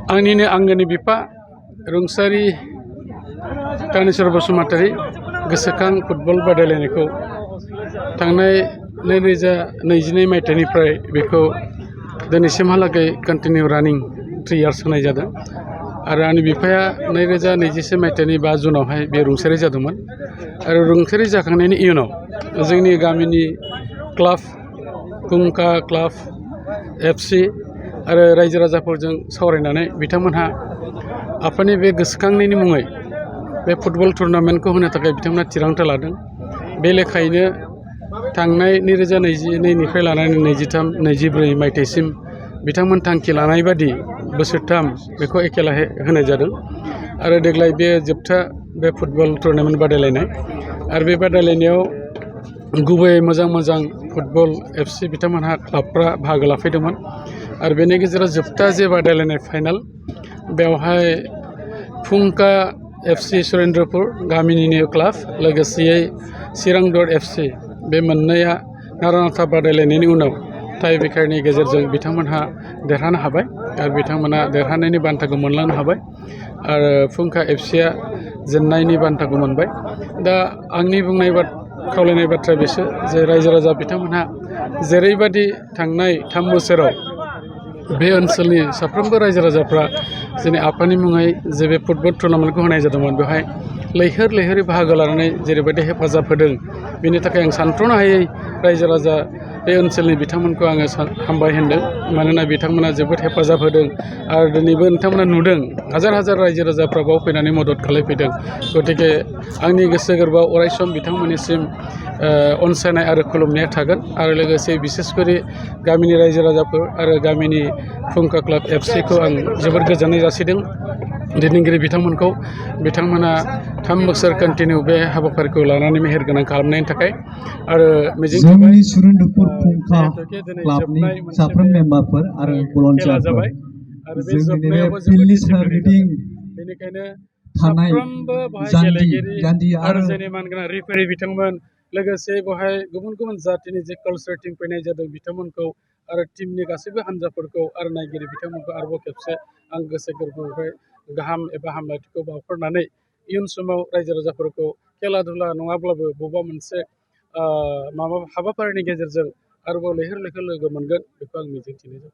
आंनिनो आंगोनि बिफा रुंसारि दानेश्वर बसुमतारी गोसोखां फुटबल बादायलायनायखौ थांनाय 2022 मायथाइनिफ्राय बेखौ दिनैसिमहालागै कन्टिनिउ रानिं 3 इयार्स होनाय जादों आरो आंनि बिफाया 2021 मायथाइनि 5 जुनावहाय बे रुंसारि जादोंमोन आरो रुंसारि जाखांनायनि इयुनाव जोंनि गामिनि क्लाब फुंखा क्लाब एफसि आरो रायजो राजाफोरजों सावरायनानै बिथांमोनहा आफानि बे गोसोखांनायनि मुङै बे फुटबल टुर्नामेन्टखौ होनो थाखाय बिथांमोना थिरांथा लादों। बे लेखायैनो थांनाय 2022 निफ्राय लानानै 23-24 मायथाइसिम बिथांमोन थांखि लानाय बादि बोसोरथाम बेखौ एखेलाहे होनाय जादों आरो देग्लाय बे जोबथा बे फुटबल टुर्नामेन्ट बादायलायनाय आरो बे बादायलायनायाव गुबैयै मोजां फुटबल एफसि बिथांमोनहा क्लाबफ्रा बाहागो लाफैदोंमोन आरो बेनि गेजेराव जोबथा जे बादायलायनाय फाइनाल बेवहाय फुंखा एफसि सुरेन्द्रपुर गामिनिनो क्लाब लोगोसेयै चिरांदर एफसि बे मोननैया नारानाथा बादायलायनायनि उनाव टाइ ब्रेकारनि गेजेरजों बिथांमोनहा देरहानो हाबाय आरो बिथांमोना देरहानायनि बान्थाखौ मोनलांनो हाबाय आरो फुंखा एफसिया जेननायनि बान्थाखौ मोनबाय। दा आंनि बुंनाय खावलायनाय बाथ्रा बेसो जे रायजो राजा बिथांमोनहा जेरैबादि थांनाय 3 बोसोराव बे ओनसोलनि साफ्रोमबो रायजो राजाफ्रा जोंनि आफानि मुङै जे बे फुटबल टुर्नामेन्टखौ होनाय जादोंमोन बेवहाय लैहोरै बाहागो लानानै जेरैबायदि हेफाजाब होदों बेनि थाखाय आं सानथ्र'नो हायै रायजो राजा बे ओनसोलनि बिथांमोनखौ आङो हामबाय होनदों। मानोना बिथांमोना जोबोद हेफाजाब होदों आरो दिनैबो नोंथांमोना नुदों हाजार रायजो राजाफ्रा बाव फैनानै मदद खालामफैदों। गतिके आंनि गोसो गोरबोआव अरायसम बिथांमोननिसिम अनसायनाय आरो खुलुमनाया थागोन आरो लोगोसे बिसेसकरि गामिनि रायजो राजाफोर आरो गामिनि फुंखा क्लाब एफसिखौ आं जोबोद गोजोननाय जासिदों। दैदेनगिरि बिथांमोना 3 बोसोर कन्टिनिउ बे हाबाफारिखौ लानानै मेहेरगोनां खालामनायनि थाखाय आरो जोंनि सुरेन्द्रपुर फुंखा क्लाबनि साफ्रोम मेम्बारफोर आरो भलन्टियारफोर जोंनि फिल्डनि सोरगिदिं बेनिखायनो थानाय साफ्रोमबो बाहाय जान्जि आरो जोंनि मानगोनां रिफारि बिथांमोन लोगोसे बेवहाय गुबुन जातिनि जे कालचार टीम फैनाय जादों बिथांमोनखौ आरो टीमनि गासैबो हान्जाफोरखौ आरो नायगिरि बिथांमोनखौ आरोबाव खेबसे आं गोसो गोरबोनिफ्राय गाहाम एबा हामलायथिखौ बावहरनानै इयुन समाव रायजो राजाफोरखौ खेला धुला नङाब्लाबो बबेबा मोनसे हाबाफारिनि गेजेरजों आरोबाव लैहोर लोगो मोनगोन बेखौ आं मिजिंथिनाय जाबाय।